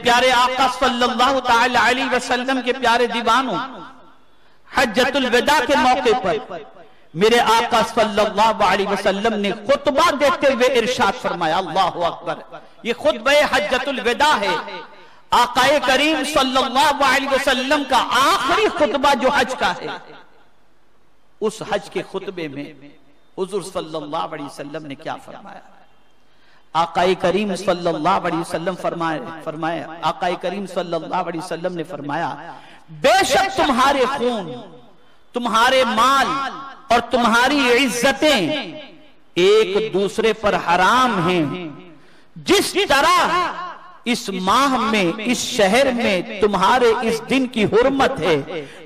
प्यारे आका सल्लल्लाहु ताला अलैहि वसल्लम के प्यारे दीवानों, हज्जतुल विदा के मौके पर मेरे आका सल्लल्लाहु अलैहि वसल्लम ने खुतबा देते हुए इरशाद फरमाया, अल्लाहु अकबर, ये खुतबा हज्जतुल विदा है। आकाए करीम सल्लल्लाहु अलैहि वसल्लम का आखिरी खुतबा जो हज का है, उस हज के खुतबे में हुजूर सल्लल्लाहु अलैहि वसल्लम ने क्या फरमाया? आकाए करीम सल्लल्लाहु अलैहि वसल्लम फरमाया आकाए करीम सल्लल्लाहु अलैहि वसल्लम ने फरमाया, बेशक तुम्हारे खून, तुम्हारे माल और तुम्हारी इज्जतें एक दूसरे पर हराम हैं। जिस तरह इस माह में, इस शहर में तुम्हारे इस दिन की हुर्मत है,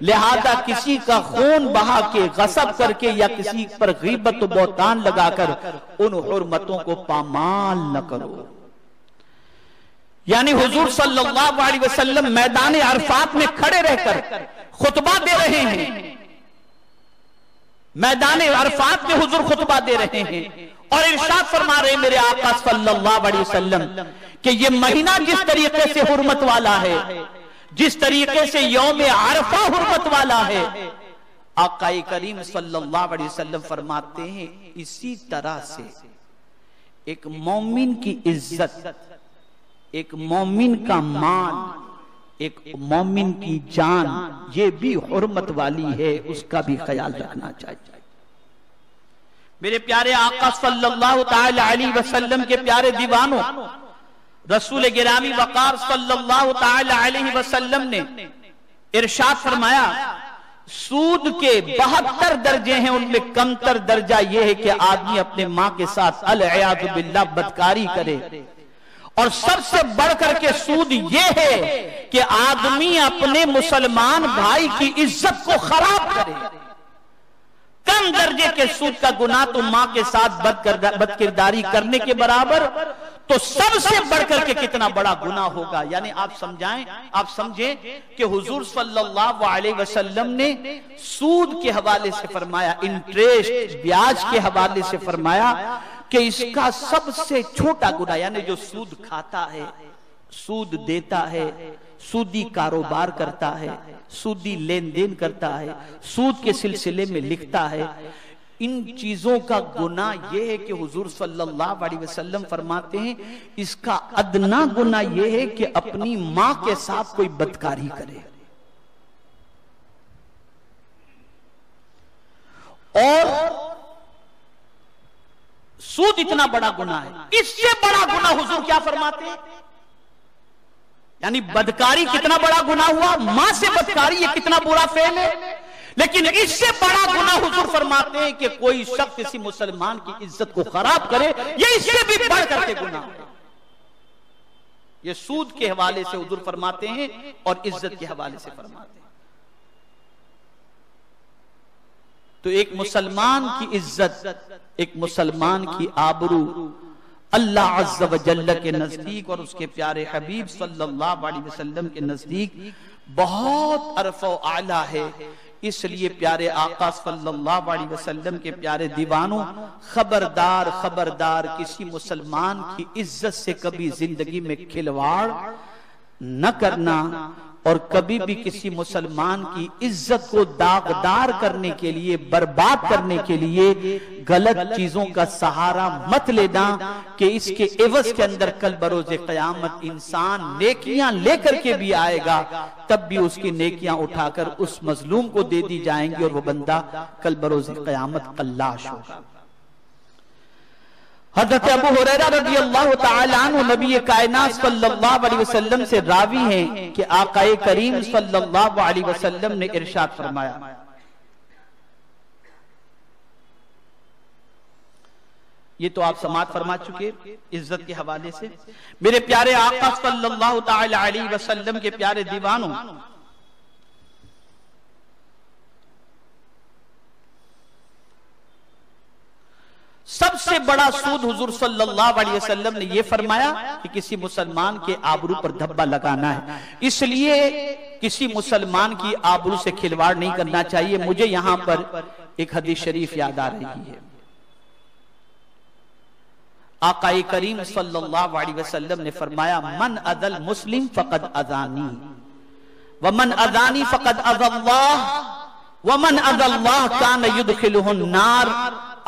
लिहाजा किसी का खून बहा के, गसब करके या किसी पर गीबत बौतान लगाकर उन हुर्मतों को पामाल न करो। यानी हुजूर सल्लल्लाहु अलैहि वसल्लम मैदान अरफात में खड़े रहकर खुतबा दे रहे हैं, मैदान अरफात में हुजूर खुतबा दे रहे हैं और इरशाद फरमा रहे मेरे आका सल्लल्लाहु अलैहि वसल्लम कि ये महीना जिस तरीके से हुर्मत वाला है, जिस तरीके से यौम अरफा हुर्मत वाला है, आकाए करीम सल्लल्लाहु अलैहि वसल्लम फरमाते हैं इसी तरह से एक मोमिन की इज्जत, एक मोमिन का माल, एक मोमिन की जान, ये भी हुर्मत वाली है, उसका भी ख्याल रखना चाहिए। मेरे प्यारे आका सल्लल्लाहु ताला अलैहि वसल्लम के प्यारे दीवानों, रसूल गिरामी वकार सल्लल्लाहु ताला अलैहि वसल्लम ने इरशाद फरमाया, सूद के 72 दर्जे हैं, उनमें कमतर दर्जा यह है कि आदमी अपने मां के साथ अल-इयाज़ु बिल्लाह बदकारी करे, और सबसे बढ़कर के सूद यह है कि आदमी अपने मुसलमान भाई की इज्जत को खराब करे। कम दर्जे के सूद का गुनाह तो मां के साथ बदकिरदारी करने के बराबर, तो सबसे बढ़कर के कितना बड़ा गुनाह होगा। यानी आप समझाएं, आप समझें कि हुजूर सल्लल्लाहु अलैहि वसल्लम ने सूद के हवाले से फरमाया, इंटरेस्ट, ब्याज के हवाले से फरमाया कि इसका सबसे छोटा गुनाह, यानी जो सूद खाता है, सूद देता है, सूदी कारोबार करता है, सूदी लेन देन करता है, सूद के सिलसिले में लिखता है, इन चीजों का गुनाह यह है कि हुजूर सल्लल्लाहु अलैहि वसल्लम फरमाते हैं इसका अदना गुनाह यह है कि अपनी मां के साथ कोई बदकारी करे। और सूद इतना बड़ा गुनाह है, इससे बड़ा गुनाह हुजूर क्या फरमाते हैं? यानी बदकारी कितना बड़ा गुनाह हुआ, मां से बदकारी ये कितना बुरा फेल है, लेकिन इससे बड़ा गुनाह हुजूर फरमाते हैं कि कोई शख्स किसी मुसलमान की इज्जत को खराब करे, ये इससे भी बढ़ करके गुनाह है। ये सूद के हवाले से हुजूर फरमाते हैं और इज्जत के हवाले से फरमाते हैं। तो एक मुसलमान की इज्जत, एक मुसलमान की आबरू अल्लाह अज़्ज़ व जल्ल के नजदीक और उसके प्यारे हबीब सल्लल्लाहु अलैहि वसल्लम के नजदीक बहुत अरफ़ो आला है। इसलिए प्यारे आका सल्लल्लाहु अलैहि वसल्लम के प्यारे दीवानों, खबरदार खबरदार, किसी मुसलमान की इज्जत से कभी जिंदगी में खिलवाड़ न करना और कभी भी किसी मुसलमान की इज्जत को दागदार करने के लिए, बर्बाद करने के लिए गलत चीजों का सहारा मत लेना कि इसके एवज के अंदर कल बरोज़े क़यामत इंसान नेकियां लेकर के भी आएगा, तब भी उसकी नेकियां उठाकर उस मजलूम को दे दी जाएंगी और वो बंदा कल बरोज़े क़यामत कल्लाश होगा। हज़रत अबू हुरैरा रज़ियल्लाहु ताला अन्हु नबी कायनात सल्लल्लाहु अलैहि वसल्लम से रावी हैं कि आकाए करीम सल्लल्लाहु अलैहि वसल्लम ने इरशाद फरमाया, ये तो आप समाअत फरमा चुके इज्जत के हवाले से। मेरे प्यारे आका सल्लल्लाहु ताला अलैहि वसल्लम के प्यारे दीवानों, सबसे बड़ा सूद हुजूर सल्लल्लाहु अलैहि वसल्लम ने यह फरमाया कि किसी मुसलमान के आबरू पर धब्बा लगाना है। इसलिए किसी मुसलमान की आबरू से खिलवाड़ नहीं करना चाहिए। मुझे यहां पर एक हदीस शरीफ याद आ रही है। आकाए करीम सल्लल्लाहु अलैहि वसल्लम ने फरमाया, मन अदल मुस्लिम फकद अजानी व मन अजानी फकद अज़ल्लाह व मन अज़ल्लाह कान युदखिलुहुन नार।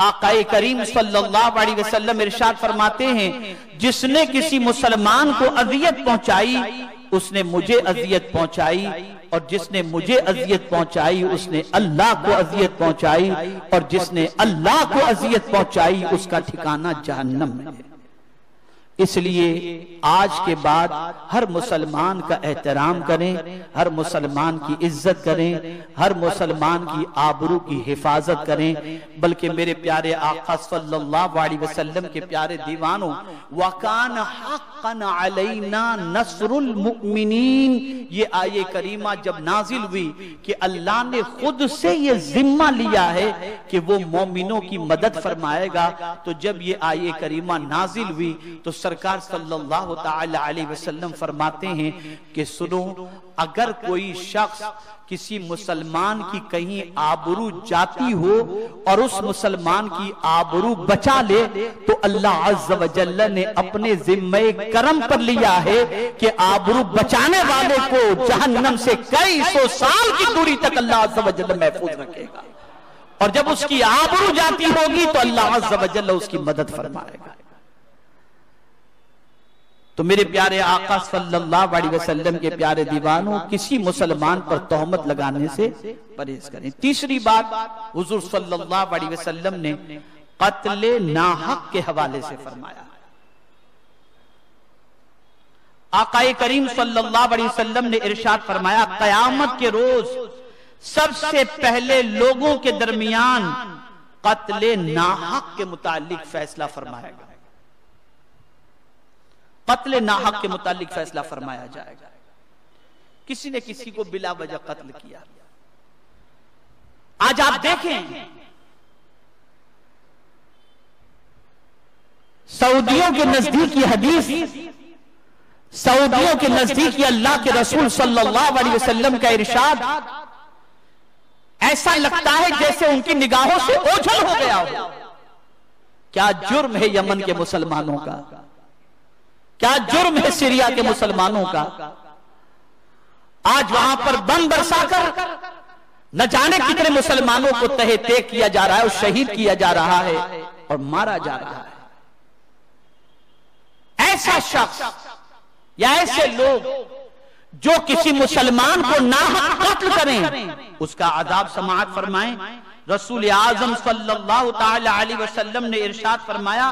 आकाए करीम सल्लल्लाहु अलैहि वसल्लम इरशाद फरमाते हैं, जिसने किसी मुसलमान को अजियत पहुंचाई उसने मुझे अजियत पहुंचाई, और जिसने मुझे अजियत पहुंचाई उसने अल्लाह को अजियत पहुंचाई, और जिसने अल्लाह को अजियत पहुंचाई उसका ठिकाना जहन्नम में है। इसलिए आज के बाद हर मुसलमान का एहतराम करें, हर मुसलमान की इज्जत करें, हर मुसलमान की आबरू की हिफाजत करें। बल्कि मेरे प्यारे आका सल्लल्लाहु अलैहि वसल्लम के प्यारे दीवानों, वकान हक़्क़न अलैना नस्रुल मुमिनीन, ये आये करीमा जब नाजिल हुई कि अल्लाह ने खुद से ये जिम्मा लिया है कि वो मोमिनों की मदद फरमाएगा, तो जब ये आये करीमा नाजिल हुई तो सरकार सल्लल्लाहु ताला अलैहि वसल्लम फरमाते हैं कि सुनो, अगर कोई शख्स किसी मुसलमान की कहीं आबरू जाती हो और उस मुसलमान की आबरू बचा ले, तो अल्लाह अज़्ज़ व जल्ल ने अपने जिम्मे करम पर लिया है कि आबरू बचाने वाले को जहन्नम से कई सौ साल की दूरी तक अल्लाह अज़्ज़ व जल्ल महफूज रखेगा, और जब उसकी आबरू जाती होगी तो अल्लाह अज़्ज़ व जल्ल उसकी मदद फरमाएगा। तो मेरे प्यारे आका सल्लल्लाहु अलैहि वसल्लम के प्यारे दीवानों, किसी मुसलमान पर तोहमत लगाने से परहेज करें। तीसरी बात, हुजूर सल्लल्लाहु अलैहि वसल्लम ने कत्ले नाहक के हवाले से फरमाया। आकाए करीम सल्लल्लाहु अलैहि वसल्लम ने इरशाद फरमाया, कयामत के रोज सबसे पहले लोगों के दरमियान कत्ले नाहक के मुतालिक फैसला फरमाएगा, कत्ले नाहक के मुतालिक फैसला फरमाया जाएगा। किसी ने किसी को बिला वजह कत्ल किया। आज आप देखें, सऊदियों के नजदीक ये हदीस, सऊदियों के नजदीक अल्लाह के रसूल सल्लल्लाहु अलैहि वसल्लम का इरशाद ऐसा लगता है जैसे उनकी निगाहों से ओझल हो गया हो। क्या जुर्म है यमन के मुसलमानों का, क्या जुर्म है सीरिया के मुसलमानों का। आज वहां पर बम बरसाकर न जाने कितने मुसलमानों को तहे तय किया जा रहा है और शहीद किया जा रहा है और मारा जा रहा है। ऐसा शख्स या ऐसे लोग जो किसी मुसलमान को नाहक कत्ल करें, उसका अज़ाब समाअत फरमाएं। रसूल आज़म सल्लल्लाहु ताला अलैहि वसल्लम ने इरशाद फरमाया,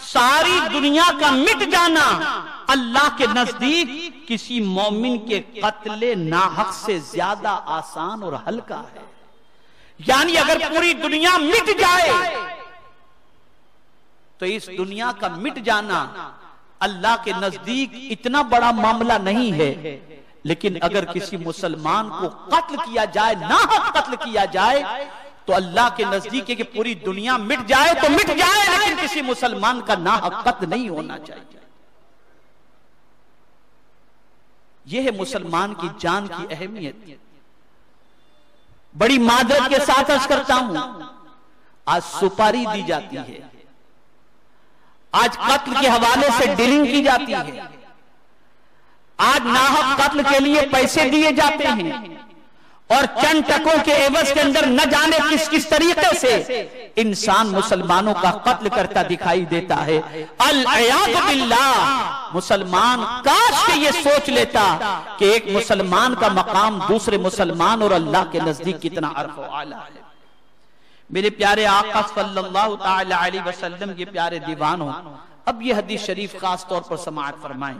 सारी दुनिया का मिट जाना अल्लाह के नजदीक किसी मोमिन के कत्ले नाहक से ज्यादा आसान और हल्का है। यानी अगर पूरी दुनिया मिट जाए तो इस दुनिया का मिट जाना अल्लाह के नजदीक इतना बड़ा मामला नहीं है, लेकिन अगर किसी मुसलमान को कत्ल किया जाए, नाहक कत्ल किया जाए, तो अल्लाह के नजदीक है कि पूरी दुनिया मिट जाए तो मिट जाए, लेकिन किसी मुसलमान का नाहक कत्ल नहीं होना चाहिए। यह है मुसलमान की जान की अहमियत। बड़ी मादरत के साथ अर्ज करता हूं, आज सुपारी दी जाती है, आज कत्ल के हवाले से डीलिंग की जाती है, आज नाहक कत्ल के लिए पैसे दिए जाते हैं, और चंद टकों के एवज के अंदर न जाने किस किस तरीके से इंसान मुसलमानों का कत्ल करता दिखाई देता है। अल-इयाज़ु बिल्लाह। मुसलमान काश के ये सोच लेता कि एक मुसलमान का मकाम दूसरे मुसलमान और अल्लाह के नजदीक कितना अर्फ़ व आला है। मेरे प्यारे आका सल्लल्लाहु ताला अलैहि वसल्लम के प्यारे दीवानों, अब ये हदीस शरीफ खास तौर पर समाअत फरमाएं।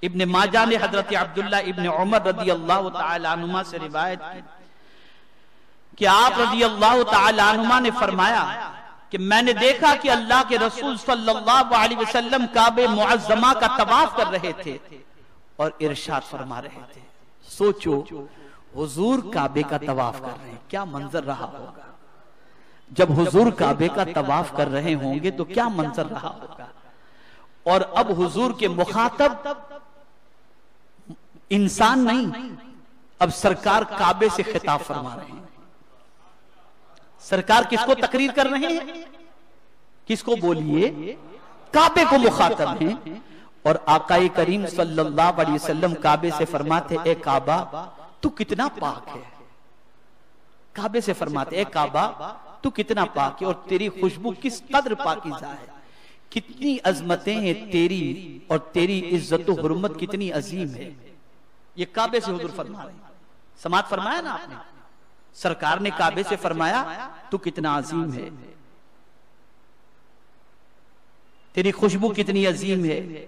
इब्ने माजा ने हजरत अब्दुल्लाह इब्ने उमर रदी अल्लाह तआला अन्हुमा से रिवायत की कि आप रदी अल्लाह तआला अन्हुमा ने फरमाया कि मैंने देखा कि अल्लाह के रसूल सल्लल्लाहु अलैहि वसल्लम काबे मुअज्जमा का तवाफ कर रहे थे और इरशाद फरमा रहे थे। सोचो, हुजूर काबे का तवाफ कर रहे हैं, क्या मंजर रहा होगा। जब हुजूर काबे का तवाफ कर रहे होंगे तो क्या मंजर रहा होगा। और अब हुजूर के मुखातब इंसान नहीं, अब सरकार काबे से खिताब फरमा रहे हैं। सरकार किसको तकरीर कर रहे हैं, किसको बोलिए, काबे को मुखातब हैं और आकाए करीम सल्लल्लाहु अलैहि वसल्लम काबे से फरमाते, ए काबा तू कितना पाक है। काबे से फरमाते, ए काबा तू कितना पाक है और तेरी खुशबू किस कदर पाकीज़ा है, कितनी अजमतें हैं तेरी और तेरी इज्जत और हुर्मत कितनी अजीम है। ये काबे से हुजूर फरमा रहे हैं। समात फरमाया ना आपने, सरकार ने काबे से फरमाया तू कितना अजीम है, तेरी खुशबू कितनी अजीम है।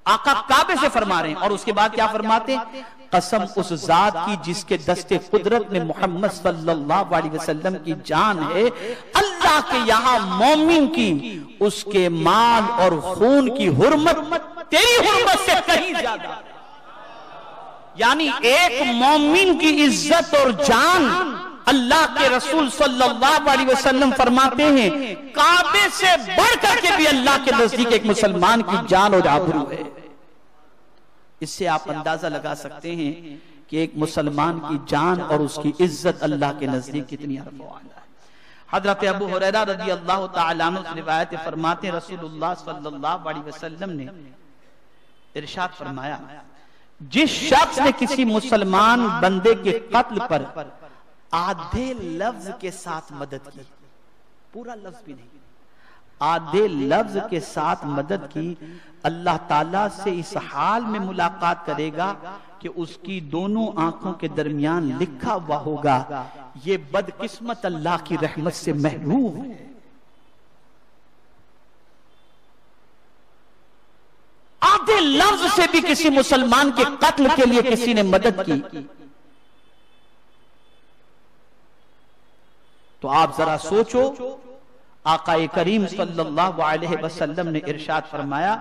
आका काबे से फरमा रहे हैं और उसके बाद क्या फरमाते, कसम उस जात की जिसके दस्ते कुदरत में मोहम्मद सल्लल्लाहु अलैहि वसल्लम की जान है, अल्लाह के यहाँ मोमिन की उसके माल और खून की हुर्मत तेरी हुर्मत से कहीं ज्यादा। यानी एक मोमिन की इज्जत और जान अल्लाह के रसूल सल्लल्लाहु अलैहि वसल्लम फरमाते हैं काबे से बढ़ करके भी अल्लाह के नजदीक एक मुसलमान की जान और आबरू है। इससे आप अंदाजा लगा सकते हैं कि एक मुसलमान की जान और उसकी इज्जत अल्लाह के नजदीक कितनी अरफाना है। हजरत अबू हुरैरा रज़ी अल्लाह तआला अन्हु से रिवायत फरमाते हैं रसूलुल्लाह सल्लल्लाहु अलैहि वसल्लम ने इरशाद फरमाया, जिस शख्स ने किसी मुसलमान बंदे के कत्ल पर आधे लफ्ज के साथ मदद की, पूरा लफ्ज भी नहीं, आधे लफ्ज के साथ मदद की, अल्लाह ताला से इस हाल में मुलाकात करेगा कि उसकी दोनों आंखों के दरमियान लिखा हुआ होगा, ये बदकिस्मत अल्लाह की रहमत से महरूम है। आधे लफ्ज से भी किसी मुसलमान के कत्ल के लिए किसी ने मदद की तो आप जरा सोचो, आकाए करीम सल्लल्लाहु अलैहि वसल्लम ने इरशाद फरमाया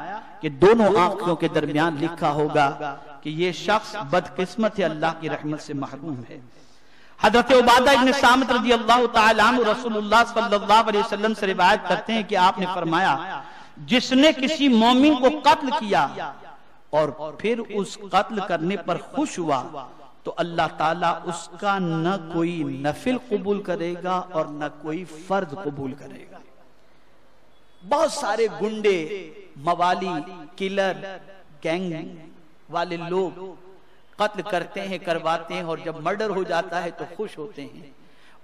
कि दोनों आंखों के दरमियान लिखा होगा कि ये शख्स बदकिस्मत है, अल्लाह की रहमत से महरूम है। हजरत उबादा इब्न सामित रज़ी अल्लाह तआला अन्हु रसूलुल्लाह सल्लल्लाहु अलैहि वसल्लम से रिवायत करते हैं कि आपने फरमाया, जिसने किसी मोमिन को कत्ल किया और फिर उस कत्ल करने पर खुश हुआ तो अल्लाह ताला उसका न कोई नफिल कबूल करेगा और न कोई फर्ज कबूल करेगा। बहुत सारे गुंडे, मवाली, किलर, गैंग वाले लोग कत्ल करते हैं, करवाते हैं और जब मर्डर हो जाता है तो खुश होते हैं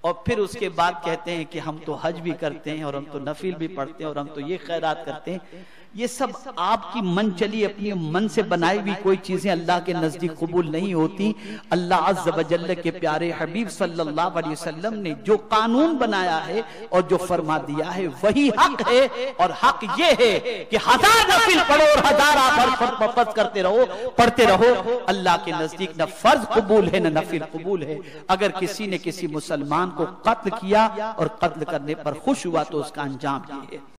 और फिर उसके बाद कहते हैं कि हम तो हज भी करते हैं और हम तो नफिल भी पढ़ते हैं और हम तो ये खैरात करते हैं। ये सब आपकी मन चली अपनी मन से बनाई हुई कोई चीजें अल्लाह के नजदीक कबूल नहीं होती। अल्लाह अज़्ज़ व जल्ल के प्यारे हबीब सल्लल्लाहु अलैहि वसल्लम ने जो कानून बनाया है और जो फरमा दिया है वही हक है और हक ये है कि 1000 नफिल पढ़ो और 1000 आप फर्ज करते रहो, पढ़ते रहो। अल्लाह के नजदीक न फर्ज कबूल है न नफिल कबूल है। अगर किसी ने किसी मुसलमान को कत्ल किया और कत्ल करने पर खुश हुआ तो उसका अंजाम ये है।